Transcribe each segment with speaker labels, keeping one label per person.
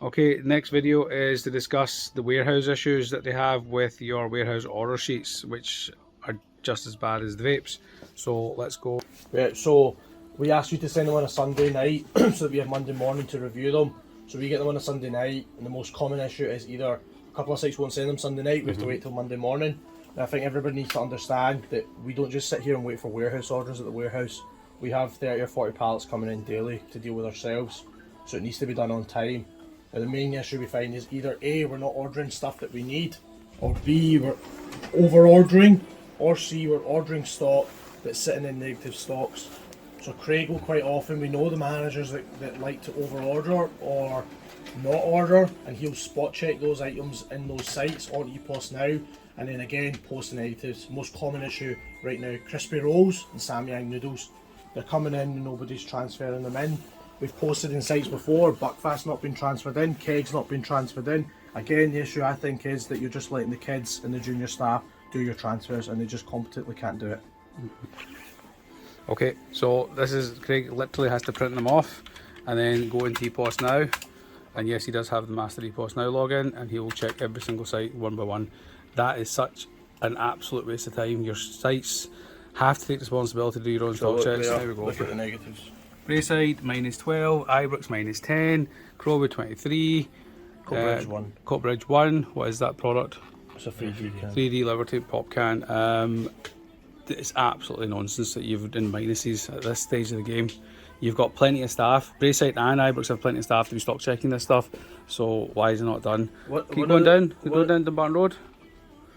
Speaker 1: Okay, next video is to discuss the warehouse issues that they have with your warehouse order sheets, which are just as bad as the vapes. So let's go.
Speaker 2: Right, so we asked you to send them on a Sunday night so that we have Monday morning to review them. So we get them on a Sunday night, and the most common issue is either a couple of sites won't send them Sunday night, we have to wait till Monday morning. And I think everybody needs to understand that we don't just sit here and wait for warehouse orders at the warehouse. We have 30 or 40 pallets coming in daily to deal with ourselves, so it needs to be done on time. Now the main issue we find is either A, we're not ordering stuff that we need, or B, we're over ordering, or C, we're ordering stock that's sitting in negative stocks. So Craig will quite often, we know the managers that like to over order or not order, and he'll spot check those items in those sites on EPOS Now, and then again post the negatives. Most common issue right now, crispy rolls and Samyang noodles. They're coming in and nobody's transferring them in. We've posted in sites before, Buckfast not been transferred in, kegs not been transferred in. Again, the issue I think is that you're just letting the kids and the junior staff do your transfers, and they just competently can't do it.
Speaker 1: Okay, so this is, Craig literally has to print them off and then go into EPOS Now. And yes, he does have the master EPOS Now login, and he will check every single site one by one. That is such an absolute waste of time. Your sites have to take responsibility to do your own stock checks. There we go.
Speaker 2: Look at the negatives.
Speaker 1: Braeside -12, Ibrox -10, Crowwood 23,
Speaker 2: Coatbridge 1.
Speaker 1: Coatbridge 1. What is that product?
Speaker 2: It's a 3D can.
Speaker 1: 3D Liberty pop can. It's absolutely nonsense that you've done minuses at this stage of the game. You've got plenty of staff. Braeside and Ibrox have plenty of staff to be stock checking this stuff. So why is it not done? Keep going down. Keep going down to Barton Road.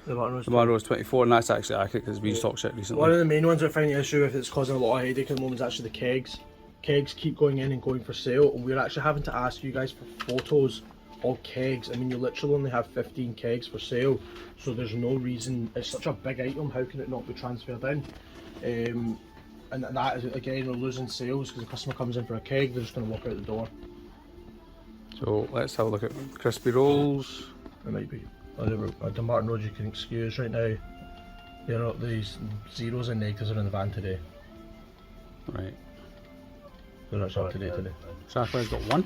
Speaker 2: The
Speaker 1: Barton Road is 24, and that's actually accurate because it's been stock checked recently.
Speaker 2: One of the main ones I find the issue with that's causing a lot of headache at the moment is actually the kegs. Kegs keep going in and going for sale, and we're actually having to ask you guys for photos of kegs. I mean, you literally only have 15 kegs for sale, so there's no reason. It's such a big item, how can it not be transferred in? And that is, again, we're losing sales because the customer comes in for a keg, they're just going to walk out the door.
Speaker 1: So let's have a look at crispy rolls.
Speaker 2: It might be the Martin Road you can excuse right now. They're not, these zeros and negatives are in the van today.
Speaker 1: Right.
Speaker 2: They're not up to date today.
Speaker 1: Saffron's got one.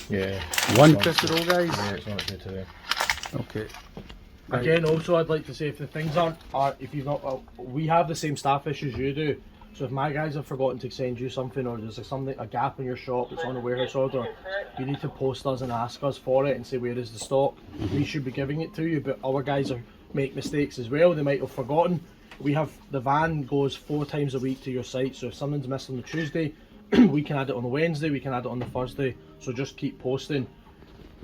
Speaker 2: Yeah.
Speaker 1: One crispy roll, guys.
Speaker 2: Yeah, it's not due today.
Speaker 1: Okay.
Speaker 2: Again, also I'd like to say, if the things aren't, if you've not, we have the same staff issues you do. So if my guys have forgotten to send you something, or there's a gap in your shop that's on a warehouse order, you need to post us and ask us for it and say where is the stock. We should be giving it to you, but our guys make mistakes as well. They might have forgotten. We have, the van goes 4 times a week to your site, so if something's missing on the Tuesday, we can add it on the Wednesday, we can add it on the Thursday, so just keep posting.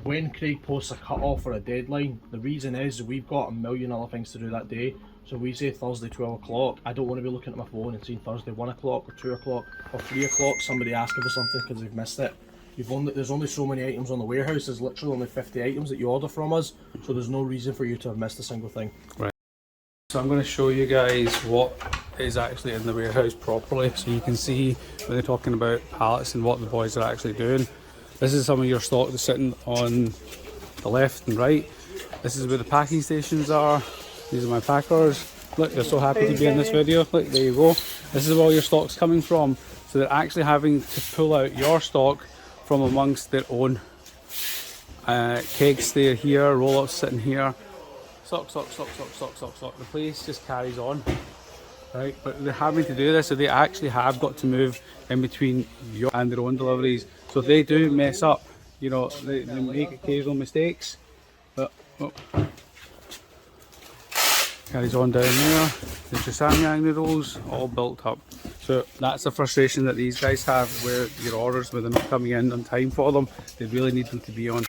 Speaker 2: When Craig posts a cut off or a deadline, the reason is we've got a million other things to do that day. So we say Thursday 12 o'clock, I don't want to be looking at my phone and seeing Thursday 1 o'clock or 2 o'clock or 3 o'clock somebody asking for something because they've missed it. There's only so many items on the warehouse, there's literally only 50 items that you order from us, so there's no reason for you to have missed a single thing.
Speaker 1: Right. So I'm going to show you guys what is actually in the warehouse properly, so you can see when they're talking about pallets and what the boys are actually doing. This is some of your stock that's sitting on the left and right. This is where the packing stations are. These are my packers. Look, they're so happy to be in this video. Look, there you go. This is where all your stock's coming from. So they're actually having to pull out your stock from amongst their own. Kegs stay here, roll-ups sitting here. Stock. The place just carries on. Right, but they're having to do this, so they actually have got to move in between your and their own deliveries. So if they do mess up, you know, they make occasional mistakes. But carries on down there. There's your Samyang noodles all built up. So that's the frustration that these guys have with your orders, where they're not coming in on time for them. They really need them to be on.